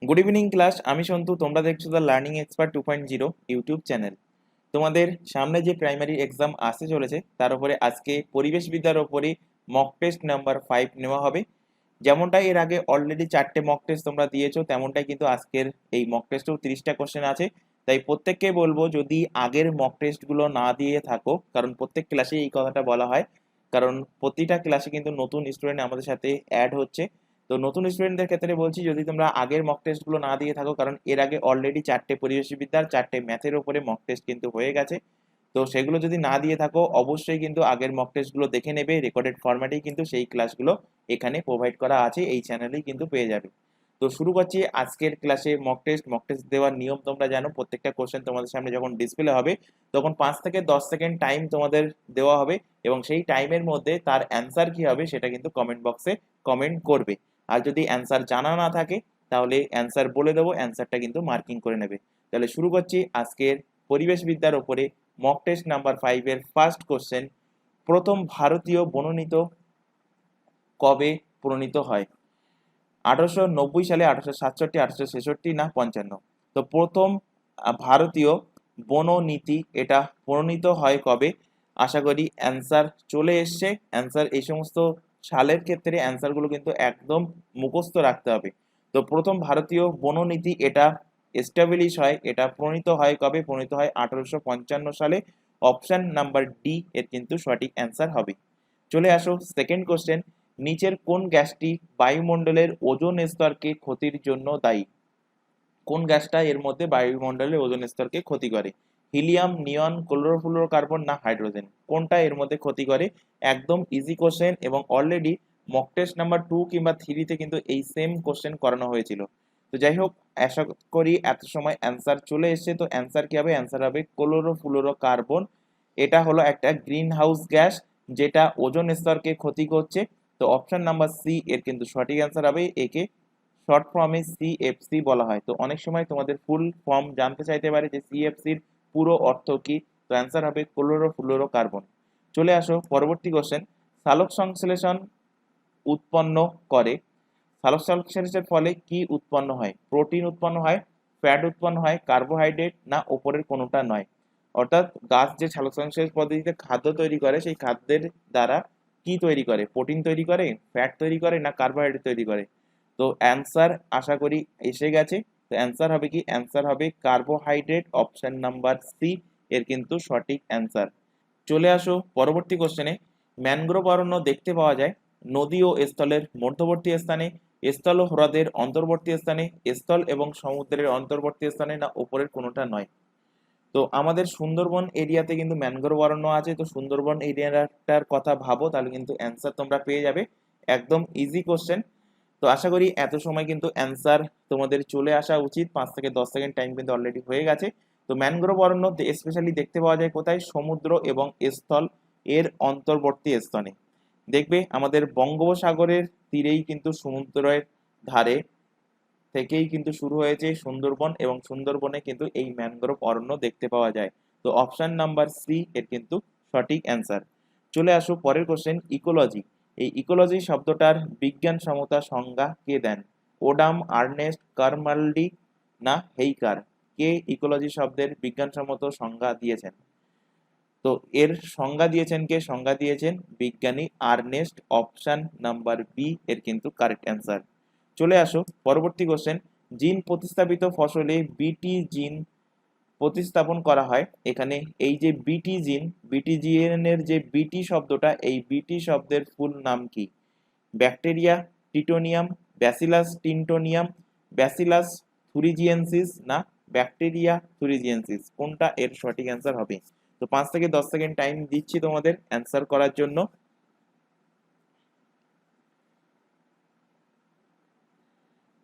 Good evening class. আমি সন্তু, তোমরা দেখছো the learning expert 2.0 YouTube channel. তোমাদের সামনে যে প্রাইমারি এক্সাম আসতে চলেছে তার উপরে আজকে পরিবেশবিদ্যার ওপরে মক টেস্ট নাম্বার 5 নেওয়া হবে। যেমনটা এর আগে অলরেডি 4টে মক টেস্ট তোমরা দিয়েছো, তেমনটাই কিন্তু আজকের এই মক টেস্টেও 30টা কোশ্চেন আছে। তাই প্রত্যেককে বলবো, যদি আগের মক টেস্টগুলো না দিয়ে থাকো, কারণ প্রত্যেক ক্লাসে এই কথাটা বলা হয়, কারণ প্রতিটা ক্লাসে কিন্তু নতুন স্টুডেন্ট আমাদের সাথে অ্যাড হচ্ছে। তো নতুন স্টুডেন্টদের ক্ষেত্রে বলছি, যদি তোমরা আগের মক টেস্টগুলো না দিয়ে থাকো, কারণ এর আগে অলরেডি 4টে পরিবেশবিদ্যার 4টে ম্যাথের উপরে মক টেস্ট কিন্তু হয়ে গেছে। তো সেগুলো যদি না দিয়ে থাকো, অবশ্যই কিন্তু আগের মক টেস্টগুলো দেখে নেবে। রেকর্ডেড ফরম্যাটেই কিন্তু সেই ক্লাসগুলো এখানে প্রোভাইড করা আছে, এই চ্যানেলেই কিন্তু পেয়ে যাবে। তো শুরু করছি আজকের ক্লাসে মক টেস্ট দেওয়ার নিয়ম তোমরা জানো। প্রত্যেকটা কোশ্চেন তোমাদের সামনে যখন ডিসপ্লে হবে, তখন 5 থেকে 10 সেকেন্ড টাইম তোমাদের দেওয়া হবে, এবং সেই টাইমের মধ্যে তার অ্যান্সার কি হবে সেটা কিন্তু কমেন্ট বক্সে কমেন্ট করবে। আর যদি অ্যান্সার জানা না থাকে, তাহলে অ্যান্সার বলে দেবো, অ্যান্সারটা কিন্তু মার্কিং করে নেবে। তাহলে শুরু করছি আজকের পরিবেশবিদ্যার ওপরে মক টেস্ট নাম্বার 5 এর ফার্স্ট কোশ্চেন। প্রথম ভারতীয় বননীত কবে প্রণীত হয়? 1890 সালে, 1867, 1866 না 55? তো প্রথম ভারতীয় বননীতি এটা প্রণীত হয় কবে? আশা করি অ্যান্সার চলে এসছে। অ্যান্সার এই সমস্ত সালের ক্ষেত্রে অ্যান্সারগুলো কিন্তু একদম মুখস্থ রাখতে হবে। তো প্রথম ভারতীয় বননীতি এটা এস্টাবলিশ হয়, এটা প্রণীত হয় কবে? প্রণীত হয় 1855 সালে। অপশন নাম্বার ডি এর কিন্তু সঠিক অ্যান্সার হবে। চলে আসো সেকেন্ড কোশ্চেন। নিচের কোন গ্যাসটি বায়ুমণ্ডলের ওজোন স্তরকে ক্ষতির জন্য দায়ী? কোন গ্যাসটা এর মধ্যে বায়ুমণ্ডলের ওজোন স্তরকে ক্ষতি করে? হিলিয়াম, নিয়ন, ক্লোরোফ্লুরোকার্বন না হাইড্রোজেন? কোনটা এর মধ্যে ক্ষতি করে? একদম ইজি কোশ্চেন, এবং অলরেডি মক টেস্ট নাম্বার 2 কিংবা 3 তে কিন্তু এই সেম কোশ্চেন করানো হয়েছিল। তো যাই হোক, আশা করি এত সময় অ্যান্সার চলে এসেছে। তো অ্যান্সার কি হবে? অ্যান্সার হবে ক্লোরোফ্লুরোকার্বন। এটা হলো একটা গ্রিন হাউস গ্যাস, যেটা ওজোন স্তরকে ক্ষতি করছে। তো অপশন নাম্বার সি এর কিন্তু সঠিক অ্যান্সার হবে। একে শর্ট ফর্মে সিএফসি বলা হয়। তো অনেক সময় তোমাদের ফুল ফর্ম জানতে চাইতে পারে যে সিএফসির পুরো অর্থ কি। তো অ্যান্সার হবে ক্লোরোফ্লুরোকার্বন। চলে আসো পরবর্তী কোশ্চেন। সালোক সংশ্লেষণ উৎপন্ন করে, সালোক সংশ্লেষের ফলে কি উৎপন্ন হয়? প্রোটিন উৎপন্ন হয়, ফ্যাট উৎপন্ন হয়, কার্বোহাইড্রেট না ওপরের কোনোটা নয়? অর্থাৎ গাছ যে সালোক সংশ্লেষ পদ্ধতিতে খাদ্য তৈরি করে, সেই খাদ্যের দ্বারা কি তৈরি করে? প্রোটিন তৈরি করে, ফ্যাট তৈরি করে না কার্বোহাইড্রেট তৈরি করে? তো অ্যান্সার আশা করি এসে গেছে। তো অ্যান্সার হবে কি? অ্যান্সার হবে কার্বোহাইড্রেট। অপশন নাম্বার সি এর কিন্তু সঠিক অ্যান্সার। চলে আসো পরবর্তী কোশ্চেনে। ম্যানগ্রোভ অরণ্য দেখতে পাওয়া যায় নদী ও স্থলের মধ্যবর্তী স্থানে, স্থল ও হ্রদের অন্তর্বর্তী স্থানে, স্থল এবং সমুদ্রের অন্তর্বর্তী স্থানে না ওপরের কোনোটা নয়? তো আমাদের সুন্দরবন এরিয়াতে কিন্তু ম্যানগ্রোভ অরণ্য আছে। তো সুন্দরবন এরিয়াটার কথা ভাবো, তাহলে কিন্তু অ্যান্সার তোমরা পেয়ে যাবে। একদম ইজি কোশ্চেন। তো আশা করি এত সময় কিন্তু অ্যান্সার তোমাদের চলে আসা উচিত। 5 থেকে 10 সেকেন্ড টাইম কিন্তু অলরেডি হয়ে গেছে। তো ম্যানগ্রোভ অরণ্য স্পেশালি দেখতে পাওয়া যায় কোথায়? সমুদ্র এবং স্থল এর অন্তর্বর্তী স্থানে। দেখবে আমাদের বঙ্গোপসাগরের তীরেই কিন্তু সমুদ্রের ধারে থেকেই কিন্তু শুরু হয়েছে সুন্দরবন, এবং সুন্দরবনে কিন্তু এই ম্যানগ্রোভ অরণ্য দেখতে পাওয়া যায়। তো অপশন নাম্বার সি এর কিন্তু সঠিক অ্যান্সার। চলে আসো পরের কোশ্চেন। ইকোলজি, এই ইকোলজি শব্দটার বিজ্ঞানসম্মত সংজ্ঞা কে দেন? ওডাম, আর্নেস্ট, কার্মাল্ডি না হেইকার? কে ইকোলজি শব্দের বিজ্ঞানসম্মত সংজ্ঞা দিয়েছেন? তো এর সংজ্ঞা দিয়েছেন কে? সংজ্ঞা দিয়েছেন বিজ্ঞানী আর্নেস্ট। অপশন নাম্বার বি এর কিন্তু কারেক্ট অ্যান্সার। চলে আসো পরবর্তী কোশ্চেন। জিন প্রতিস্থাপিত ফসলে বিটি জিন প্রতিস্থাপন করা হয়। এখানে এই যে বিটি জিন, বিটি জিনের যে বিটি শব্দটা, এই বিটি শব্দের ফুল নাম কি? ব্যাকটেরিয়া, টিটোনিয়াম, ব্যাসিলাস টিনটোনিয়াম, ব্যাসিলাস থুরিজিয়েন্সিস না ব্যাকটেরিয়া থুরিজিয়েন্সিস? কোনটা এর সঠিক অ্যান্সার হবে? তো 5 থেকে 10 সেকেন্ড টাইম দিচ্ছি তোমাদের অ্যান্সার করার জন্য।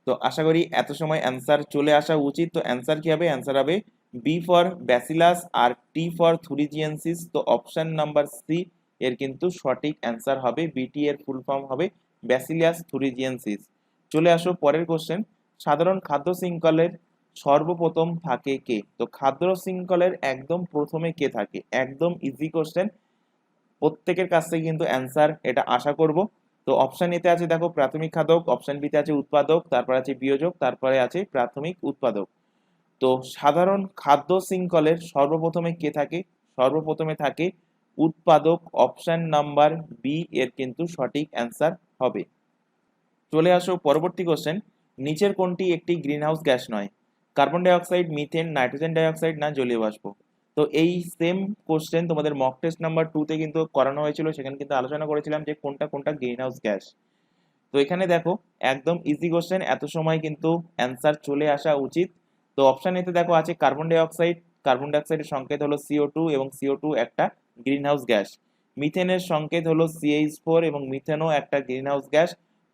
তো আশা করি এত সময় অ্যান্সার চলে আসা উচিত। তো অ্যান্সার কি হবে? অ্যান্সার হবে বি ফর ব্যাসিলাস আর টি ফর থুরিজিয়েন্সিস। তো অপশন নাম্বার সি এর কিন্তু সঠিক অ্যান্সার হবে। বিটি এর ফুল ফর্ম হবে ব্যাসিলিয়াস থুরিজিয়েন্সিস। চলে আসো পরের কোশ্চেন। সাধারণ খাদ্য শৃঙ্খলের সর্বপ্রথম থাকে কে? তো খাদ্য শৃঙ্খলের একদম প্রথমে কে থাকে? একদম ইজি কোশ্চেন, প্রত্যেকের কাছ থেকে কিন্তু অ্যান্সার এটা আশা করব। তো অপশন এতে আছে দেখো প্রাথমিক খাদক, অপশন বিতে আছে উৎপাদক, তারপর আছে বিয়োজক, তারপরে আছে প্রাথমিক উৎপাদক। তো সাধারণ খাদ্য শৃঙ্খলের সর্বপ্রথমে কে থাকে? সর্বপ্রথমে থাকে উৎপাদক। অপশন নাম্বার বি এর কিন্তু সঠিক অ্যান্সার হবে। চলে আসো পরবর্তী কোশ্চেন, নিচের কোনটি একটি গ্রিনহাউস গ্যাস নয়? Carbon dioxide, methane, nitrogen dioxide না জলীয় বাষ্প? তো এই সেম কোশ্চেন তোমাদের মক টেস্ট নাম্বার 2 তে কিন্তু করানো হয়েছিল, সেখানে কিন্তু আলোচনা করেছিলাম যে কোনটা কোনটা গ্রিনহাউস গ্যাস। তো এখানে দেখো একদম ইজি কোশ্চেন, এত সময় কিন্তু অ্যান্সার চলে আসা উচিত। তো অপশন এতে দেখো আছে কার্বন ডাইঅক্সাইড, কার্বন ডাইঅক্সাইডের সংকেত হলো CO2 এবং CO2 একটা গ্রিনহাউস গ্যাস। মিথেনের সংকেত হলো CH4 এবং মিথেনও একটা গ্রিনহাউস গ্যাস।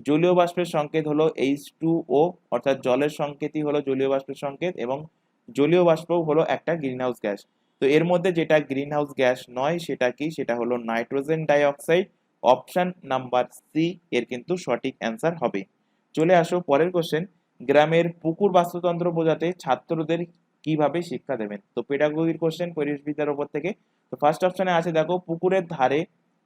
জলীয় বাষ্পের সংকেত হলো H2O, অর্থাৎ জলের সংকেতই হলো জলীয় বাষ্পের সংকেত, এবং জলীয় বাষ্পও হলো একটা গ্রিনহাউস গ্যাস। তো এর মধ্যে যেটা গ্রিনহাউস গ্যাস নয় সেটা কি? সেটা হলো nitrogen dioxide. Option number C এর কিন্তু সঠিক অ্যান্সার হবে। চলে আসো পরের কোশ্চেন, গ্রামের পুকুর বাস্তুতন্ত্র বোঝাতে ছাত্রদের কিভাবে শিক্ষা দেবেন? তো পেডাগোগির কোশ্চেন, পরিবেশবিদ্যার উপর থেকে। তো ফার্স্ট অপশনে আছে দেখো পুকুরের ধারে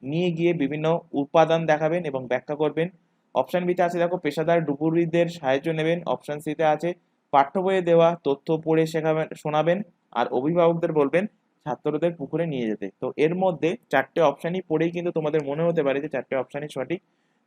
নিয়ে গিয়ে বিভিন্ন উপাদান দেখাবেন এবং ব্যাখ্যা করবেন। অপশন বিতে আছে দেখো পেশাদার ডুবুরিদের সাহায্য নেবেন। অপশন সিতে আছে পাঠ্য বইয়ে দেওয়া তথ্য পড়ে শেখাবেন, শোনাবেন। আর অভিভাবকদের বলবেন ছাত্রদের পুকুরে নিয়ে যেতে। তো এর মধ্যে চারটে অপশনই পড়েই কিন্তু তোমাদের মনে হতে পারে যে চারটে অপশনই সঠিক।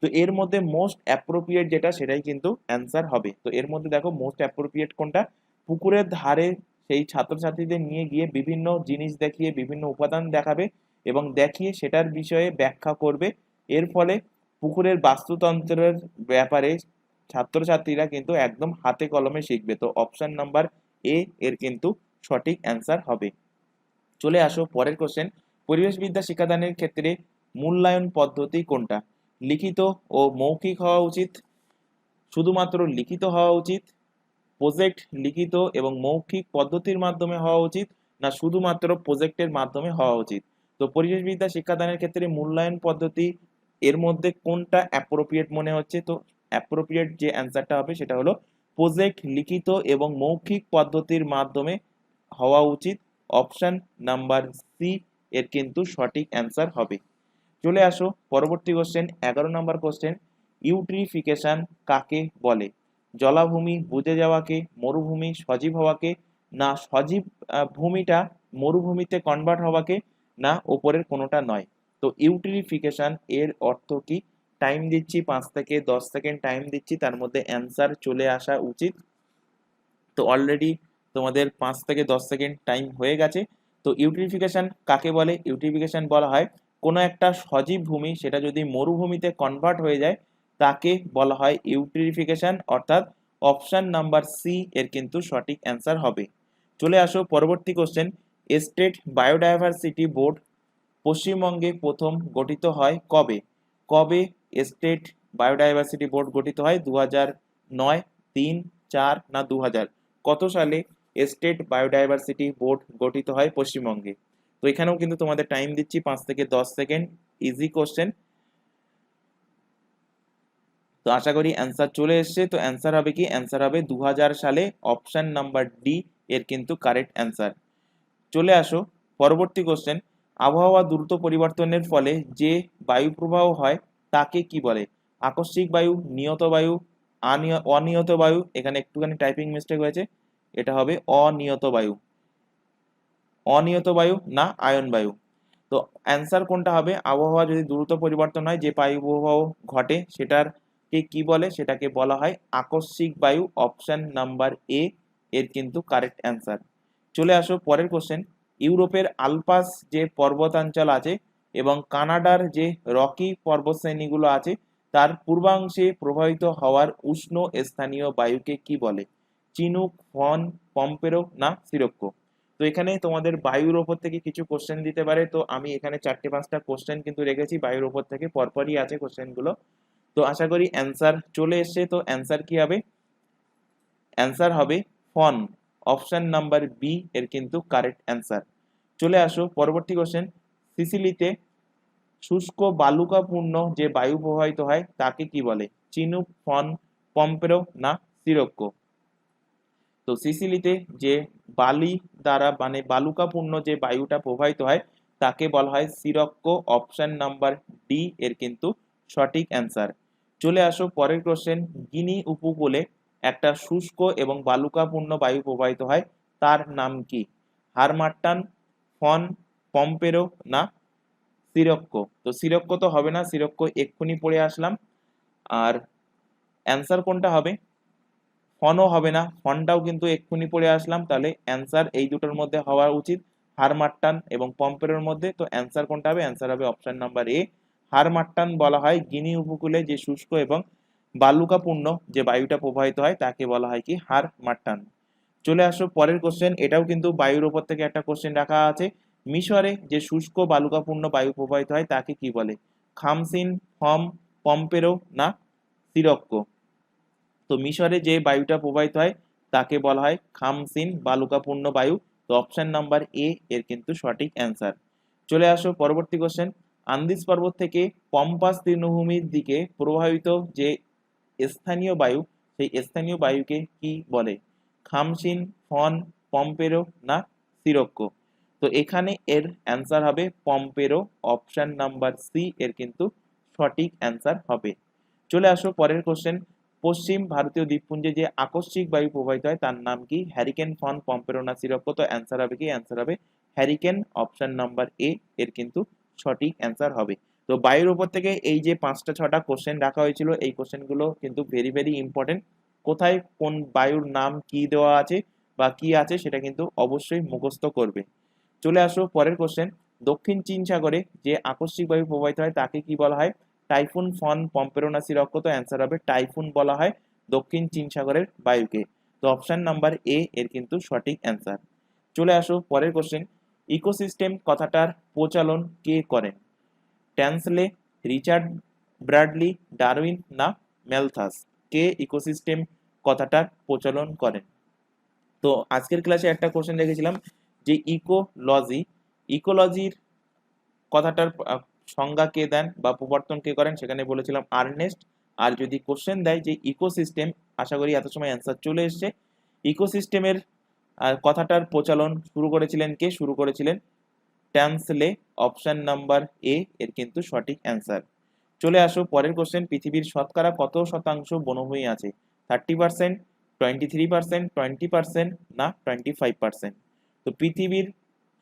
তো এর মধ্যে মোস্ট অ্যাপ্রোপ্রিয়েট যেটা সেটাই কিন্তু অ্যান্সার হবে। তো এর মধ্যে দেখো মোস্ট অ্যাপ্রোপ্রিয়েট কোনটা? পুকুরের ধারে সেই ছাত্রছাত্রীদের নিয়ে গিয়ে বিভিন্ন জিনিস দেখিয়ে বিভিন্ন উপাদান দেখাবে এবং দেখিয়ে সেটার বিষয়ে ব্যাখ্যা করবে। এর ফলে পুকুরের বাস্তুতন্ত্রের ব্যাপারে ছাত্রছাত্রীরা কিন্তু একদম হাতে কলমে শিখবে। তো অপশন নাম্বার এ এর কিন্তু সঠিক অ্যান্সার হবে। চলে আসো পরের কোশ্চেন, পরিবেশবিদ্যা শিক্ষাদানের ক্ষেত্রে মূল্যায়ন পদ্ধতি কোনটা? লিখিত ও মৌখিক হওয়া উচিত, শুধুমাত্র লিখিত হওয়া উচিত, প্রজেক্ট লিখিত এবং মৌখিক পদ্ধতির মাধ্যমে হওয়া উচিত, না শুধুমাত্র প্রজেক্টের মাধ্যমে হওয়া উচিত? তো পরিবেশবিদ্যা শিক্ষাদানের ক্ষেত্রে মূল্যায়ন পদ্ধতি এর মধ্যে কোনটা অ্যাপ্রোপ্রিয়েট মনে হচ্ছে? তো অ্যাপ্রোপ্রিয়েট যে অ্যান্সারটা হবে সেটা হলো প্রজেক্ট লিখিত এবং মৌখিক পদ্ধতির মাধ্যমে হওয়া উচিত। অপশন নাম্বার সি এর কিন্তু সঠিক অ্যান্সার হবে। চলে আসো পরবর্তী কোশ্চেন, 11 নম্বর কোশ্চেন, ইউট্রিফিকেশন কাকে বলে? জলাভূমি বুঝে যাওয়াকে, মরুভূমি সজীব হওয়াকে, না সজীব ভূমিটা মরুভূমিতে কনভার্ট হওয়াকে, না ওপরের কোনোটা নয়? তো ইউট্রিফিকেশন এর অর্থ কি? টাইম দিচ্ছি 5 থেকে 10 সেকেন্ড টাইম দিচ্ছি, তার মধ্যে অ্যান্সার চলে আসা উচিত। তো অলরেডি তোমাদের 5 থেকে 10 সেকেন্ড টাইম হয়ে গেছে। তো ইউট্রিফিকেশন কাকে বলে? ইউট্রিফিকেশন বলা হয় কোনো একটা সজীব ভূমি সেটা যদি মরুভূমিতে কনভার্ট হয়ে যায় তাকে বলা হয় ইউট্রিফিকেশন, অর্থাৎ অপশন নাম্বার সি এর কিন্তু সঠিক অ্যান্সার হবে। চলে আসো পরবর্তী কোশ্চেন, স্টেট বায়োডাইভার্সিটি বোর্ড পশ্চিমবঙ্গে প্রথম গঠিত হয় কবে? কবে স্টেট বায়োডাইভার্সিটি বোর্ড গঠিত হয়? 2009, 3, 4 না 2000? কত সালে স্টেট বায়োডাইভার্সিটি বোর্ড গঠিত হয় পশ্চিমবঙ্গে? তো এখানেও কিন্তু তোমাদের টাইম দিচ্ছি 5 থেকে 10 সেকেন্ড, ইজি কোশ্চেন। তো আশা করি অ্যান্সার চলে এসছে। তো অ্যান্সার হবে কি? অ্যান্সার হবে 2000 সালে। অপশন নাম্বার ডি এর কিন্তু কারেক্ট অ্যান্সার। চলে আসো পরবর্তী কোশ্চেন, আবহাওয়া দ্রুত পরিবর্তনের ফলে যে বায়ু প্রবাহ হয় তাকে কি বলে? আকস্মিক বায়ু, নিয়ত বায়ু, অনিয়ত বায়ু। এখানে একটুখানি টাইপিং মিস্টেক হয়েছে, এটা হবে অনিয়ত বায়ু। অনিয়ত বায়ু না আয়ন বায়ু? তো অ্যান্সার কোনটা হবে? আবহাওয়া যদি দ্রুত পরিবর্তন হয়, যে বায়ু প্রবাহ ঘটে সেটাকে কি বলে? সেটাকে বলা হয় আকস্মিক বায়ু। অপশন নাম্বার এ এর কিন্তু কারেক্ট অ্যান্সার। চলে আসো পরের কোশ্চেন, ইউরোপের আলপাস যে পর্বতাঞ্চল আছে এবং কানাডার যে রকি পর্বতশ্রেণীগুলো আছে তার পূর্বাংশে প্রবাহিত হওয়ার উষ্ণ স্থানীয় বায়ুকে কি বলে? চিনুক, ফন, পম্পেরো না সিরক্কো? তো এখানে তোমাদের বায়ুর ওপর থেকে কিছু কোশ্চেন দিতে পারে। তো আমি এখানে 4-5টা কোশ্চেন কিন্তু রেখেছি বায়ুর ওপর থেকে, পরপরই আছে কোশ্চেনগুলো। তো আশা করি অ্যান্সার চলে এসছে। তো অ্যান্সার কি হবে? অ্যান্সার হবে ফন। অপশন নাম্বার বি এর কিন্তু কারেক্ট অ্যান্সার। চলে আসো পরবর্তী কোশ্চেন, সিসিলিতে শুষ্ক বালুকাপূর্ণ যে বায়ু প্রবাহিত হয় তাকে কি বলে? চিনুক, ফন, পম্পেরো না সিরক্কো? তো সিসিলিতে যে বালি দ্বারা মানে বালুকাপূর্ণ যে বায়ুটা প্রবাহিত হয় তাকে বলা হয় সিরক্কো। অপশন নাম্বার ডি এর কিন্তু সঠিক অ্যান্সার। চলে আসো পরের কোশ্চেন, গিনি উপকূলে একটা শুষ্ক এবং বালুকাপূর্ণ বায়ু প্রবাহিত হয়, তার নাম কি? হারমাট্টান, ফন, পম্পেরো না সিরক্কো? তো সিরক্কো তো হবে না, সিরক্কো এক্ষুনি পড়ে আসলাম। আর অ্যান্সার কোনটা হবে? ফনও হবে না, ফনটাও কিন্তু এক্ষুনি পড়ে আসলাম। তাহলে অ্যান্সার এই দুটোর মধ্যে হওয়া উচিত, হারমাট্টান এবং পম্পেরোর মধ্যে। তো অ্যান্সার কোনটা হবে? অ্যান্সার হবে অপশন নাম্বার এ, হারমাট্টান বলা হয় গিনি উপকূলে যে শুষ্ক এবং বালুকাপূর্ণ যে বায়ুটা প্রবাহিত হয় তাকে বলা হয় কি? হারমাট্টান। চলে আসো পরের কোশ্চেন, এটাও কিন্তু বায়ুর উপর থেকে একটা কোশ্চেন রাখা আছে। মিশরে যে শুষ্ক বালুকাপূর্ণ বায়ু প্রবাহিত হয় তাকে কি বলে? খামসিন, ফম, পম্পেরো না সিরক্কো? তো মিশরে যে বায়ুটা প্রবাহিত হয় তাকে বলা হয় খামসিন বালুকাপূর্ণ বায়ু। তো অপশন নাম্বার এ এর কিন্তু সঠিক অ্যান্সার। চলে আসো পরবর্তী কোশ্চেন, আন্দিজ পর্বত থেকে পম্পাস তৃণভূমির দিকে প্রবাহিত যে স্থানীয় বায়ু, সেই স্থানীয় বায়ুকে কি বলে? খামসিন, ফন, পম্পেরো না সিরক্কো? তো এখানে এর অ্যান্সার হবে পম্পেরো, অপশন নাম্বার সি এর কিন্তু সঠিক অ্যান্সার হবে। চলে আসো পরের কোশ্চেন, পশ্চিম ভারতীয় দ্বীপপুঞ্জে যে আকস্মিক বায়ু প্রবাহিত হয় তার নাম কি? হ্যারিকেন, ফন, পম্পেরো না সিরক্কো? তো অ্যান্সার হবে কি? অ্যান্সার হবে হ্যারিকেন, অপশন নাম্বার এ এর কিন্তু সঠিক অ্যান্সার হবে। তো বায়ুর উপর থেকে এই যে 5টা 6টা কোশ্চেন রাখা হয়েছিল, এই কোশ্চেনগুলো কিন্তু ভেরি ভেরি ইম্পর্টেন্ট। কোথায় কোন বায়ুর নাম কি দেওয়া আছে বা কি আছে সেটা কিন্তু অবশ্যই মুখস্থ করবে। চলে আসো পরের কোশ্চেন, দক্ষিণ চীন সাগরে যে আকস্মিক বায়ু প্রবাহিত হয় তাকে কি বলা হয়? টাইফুন, ফন, পম্পেরো না সিরক্কো? তো অ্যান্সার হবে টাইফুন বলা হয় দক্ষিণ চীন সাগরের বায়ুকে। তো অপশন নাম্বার এ এর কিন্তু সঠিক অ্যান্সার। চলে আসো পরের কোশ্চেন, ইকোসিস্টেম কথাটার প্রচলন কে করেন? ট্যান্সলে, রিচার্ড ব্র্যাডলি, ডারউইন না ম্যালথাস? কে ইকোসিস্টেম কথাটার প্রচলন করেন? তো আজকের ক্লাসে একটা কোশ্চেন রেখেছিলাম যে ইকোলজির কথাটার সংজ্ঞা কে দেন বা প্রবর্তন কে করেন, সেখানে বলেছিলাম আর্নেস্ট। আর যদি কোশ্চেন দেয় যে ইকোসিস্টেম, আশা করি এত সময় অ্যান্সার চলে এসছে। ইকোসিস্টেমের কথাটার প্রচলন শুরু করেছিলেন কে? শুরু করেছিলেন ট্যান্সলে, অপশন নাম্বার এ এর কিন্তু সঠিক অ্যান্সার। চলে আসো পরের কোশ্চেন, পৃথিবীর শতকরা কত শতাংশ বনভূমি আছে? 30%, 23%, 20% না 25%? তো পৃথিবীর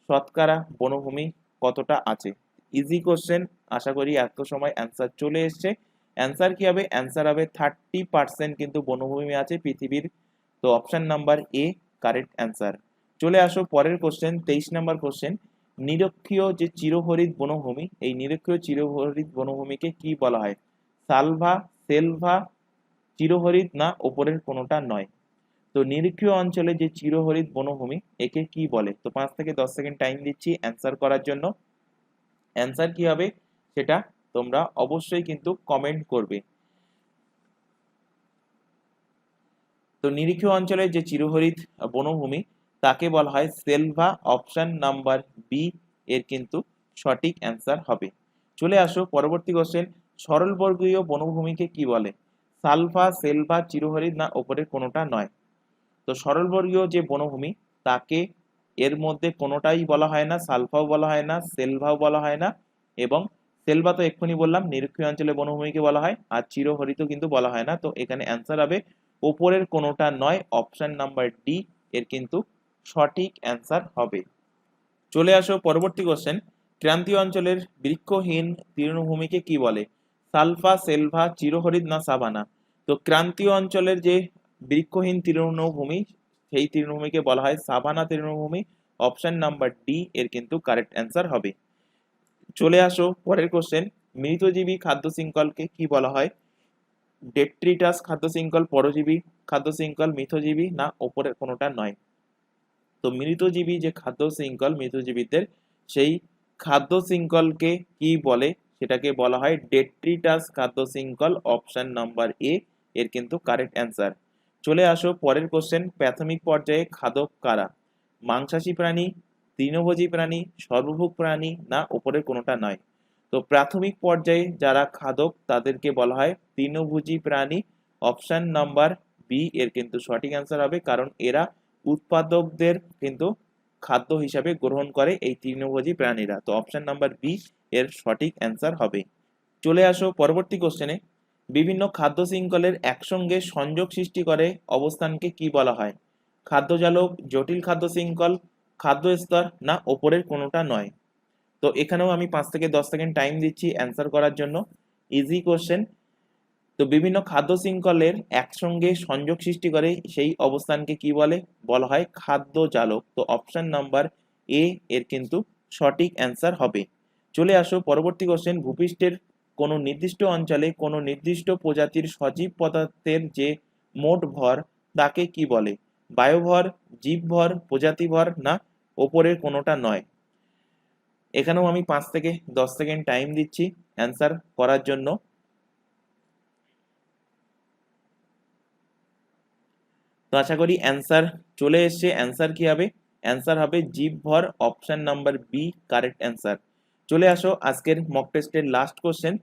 শতকরা বনভূমি কতটা আছে? ইজি কোশ্চেন, আশা করি এত সময় অ্যান্সার চলে এসছে। অ্যান্সার কি হবে? অ্যান্সার হবে 30% কিন্তু বনভূমি আছে পৃথিবীর। তো option number A correct answer. চলে আসো পরের কোশ্চেন, 23 নম্বর কোশ্চেন, নিরক্ষীয় যে চিরহরিত বনভূমি, এই নিরক্ষীয় চিরহরিত বনভূমিকে কি বলা হয়? সালভা, সেলভা, চিরহরিত না ওপরের কোনোটা নয়? তো নিরক্ষীয় অঞ্চলে যে চিরহরিত বনভূমি একে কি বলে? তো 5 থেকে 10 সেকেন্ড টাইম দিচ্ছি অ্যান্সার করার জন্য। অ্যান্সার কি হবে সেটা তোমরা অবশ্যই কিন্তু কমেন্ট করবে। তো নিরক্ষীয় অঞ্চলের যে চিরহরিত বনভূমি তাকে বলা হয় সেলভা, অপশন নাম্বার বি এর কিন্তু সঠিক অ্যান্সার হবে। চলে আসো পরবর্তী কোশ্চেন, সরলবর্গীয় বনভূমিকে কি বলে? সালভা, সেলভা, চিরহরিত না ওপরের কোনোটা নয়? তো সরলবর্গীয় যে বনভূমি তাকে এর মধ্যে কোনোটাই বলা হয় না, সালভাও বলা হয় না, সেলভাও বলা হয় না, এবং সেলভা তো এক্ষুনি বললাম নিরক্ষীয় অঞ্চলে বনভূমিকে বলা হয়, আর চিরহরিত কিন্তু বলা হয় না। তো এখানে অ্যান্সার হবে ওপরের কোনোটা নয়, অপশন নাম্বার ডি এর কিন্তু সঠিক অ্যান্সার হবে। চলে আসো পরবর্তী কোশ্চেন, ক্রান্তীয় অঞ্চলের বৃক্ষহীন তৃণভূমিকে কি বলে? সালফা, সেলভা, চিরহরিত না সাভানা? তো ক্রান্তীয় অঞ্চলের যে বৃক্ষহীন তৃণভূমি সেই তৃণভূমিকে বলা হয় সাভানা তৃণভূমি, অপশন নাম্বার ডি এর কিন্তু কারেক্ট অ্যান্সার হবে। চলে আসো পরের কোশ্চেন, মৃতজীবী খাদ্য শৃঙ্খলকে কি বলা হয়? ডেট্রিটাস খাদ্য শৃঙ্খল, পরজীবী খাদ্য শৃঙ্খল, মিথজীবী না ওপরের কোনোটা নয়? তো মৃতজীবী যে খাদ্য শৃঙ্খল মৃতজীবীদের, সেই খাদ্য শৃঙ্খলকে কি বলে? সেটাকে বলা হয় ডেট্রিটাস খাদ্য শৃঙ্খল, অপশন নাম্বার এ এর কিন্তু কারেক্ট অ্যান্সার। চলে আসো পরের কোশ্চেন, প্রাথমিক পর্যায়ে খাদক কারা? মাংসাশী প্রাণী, তৃণভোজী প্রাণী, সর্বভুক প্রাণী না ওপরের কোনোটা নয়? তো প্রাথমিক পর্যায়ে যারা খাদক তাদেরকে বলা হয় তৃণভোজী প্রাণী, অপশন নাম্বার বি এর কিন্তু সঠিক অ্যান্সার হবে, কারণ এরা উৎপাদকদের কিন্তু খাদ্য হিসাবে গ্রহণ করে এই তৃণভোজী প্রাণীরা। তো অপশন নাম্বার বি এর সঠিক অ্যান্সার হবে। চলে আসো পরবর্তী কোশ্চেনে। বিভিন্ন খাদ্য শৃঙ্খলের একসঙ্গে সংযোগ সৃষ্টি করে অবস্থানকে কি বলা হয়? খাদ্যজালক, জটিল খাদ্য শৃঙ্খল, খাদ্য স্তর, না ওপরের কোনোটা নয়? তো এখানেও আমি 5 থেকে 10 সেকেন্ড টাইম দিচ্ছি অ্যান্সার করার জন্য। Easy question. তো বিভিন্ন খাদ্য শৃঙ্খলের একসঙ্গে সংযোগ সৃষ্টি করে সেই অবস্থানকে কি বলে? বলা হয় খাদ্য জালক। তো অপশন নাম্বার এ এর কিন্তু সঠিক অ্যান্সার হবে। চলে আসো পরবর্তী কোশ্চেন। ভূপৃষ্ঠের কোনো নির্দিষ্ট অঞ্চলে কোনো নির্দিষ্ট প্রজাতির সজীব পদার্থের যে মোট ভর তাকে কি বলে? বায়ুভর, জীবভর, প্রজাতিভর, না ওপরের কোনোটা নয়? এখানেও আমি 5 থেকে 10 সেকেন্ড টাইম দিচ্ছি অ্যান্সার করার জন্য। তো আশা করি অ্যান্সার চলে এসছে। অ্যান্সার কি হবে? অ্যান্সার হবে জীবভর, option number B correct answer. চলে আসো আজকের মক টেস্টের লাস্ট কোশ্চেন।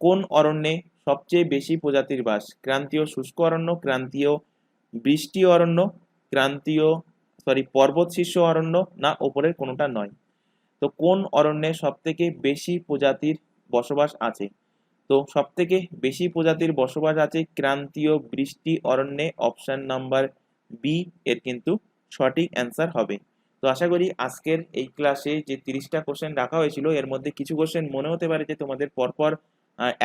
কোন অরণ্যে সবচেয়ে বেশি প্রজাতির বাস? ক্রান্তীয় শুষ্ক অরণ্য, ক্রান্তীয় বৃষ্টি অরণ্য, পর্বত শীর্ষ অরণ্য, না ওপরের কোনোটা নয়? তো কোন অরণ্যে সবথেকে বেশি প্রজাতির বসবাস আছে? তো সবথেকে বেশি প্রজাতির বসবাস আছে ক্রান্তীয় বৃষ্টি অরণ্যে, অপশন নাম্বার বি এর কিন্তু সঠিক অ্যান্সার হবে। তো আশা করি আজকের এই ক্লাসে যে 30টা কোশ্চেন রাখা হয়েছিল এর মধ্যে কিছু কোশ্চেন মনে হতে পারে যে তোমাদের পরপর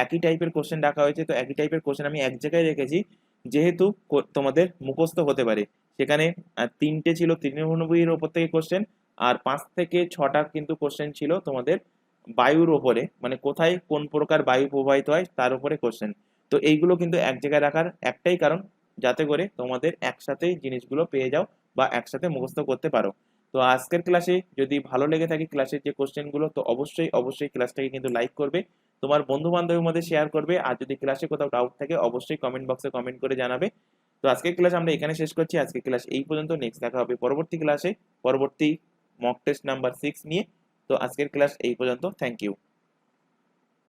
একই টাইপের কোশ্চেন রাখা হয়েছে। তো একই টাইপের কোশ্চেন আমি এক জায়গায় রেখেছি যেহেতু তোমাদের মুখস্থ হতে পারে। সেখানে 3টে ছিল তৃণভূমির ওপর থেকে কোশ্চেন, আর 5 থেকে 6টা কিন্তু কোশ্চেন ছিল তোমাদের বায়ুর ওপরে, মানে কোথায় কোন প্রকার বায়ু প্রবাহিত হয় তার উপরে কোশ্চেন। তো এইগুলো কিন্তু এক জায়গায় রাখার একটাই কারণ, যাতে করে তোমাদের একসাথে জিনিসগুলো পেয়ে যাও বা একসাথে মুখস্থ করতে পারো। তো আজকের ক্লাসে যদি ভালো লেগে থাকে ক্লাসের যে কোশ্চেনগুলো, তো অবশ্যই ক্লাসটাকে কিন্তু লাইক করবে, তোমার বন্ধু বান্ধবের মধ্যে শেয়ার করবে, আর যদি ক্লাসে কোথাও ডাউট থাকে অবশ্যই কমেন্ট বক্সে কমেন্ট করে জানাবে। তো আজকের ক্লাস আমরা এখানে শেষ করছি। আজকের ক্লাস এই পর্যন্ত। নেক্সট দেখা হবে পরবর্তী ক্লাসে পরবর্তী মক টেস্ট নাম্বার 6 নিয়ে। তো আজকের ক্লাস এই পর্যন্ত। Thank you.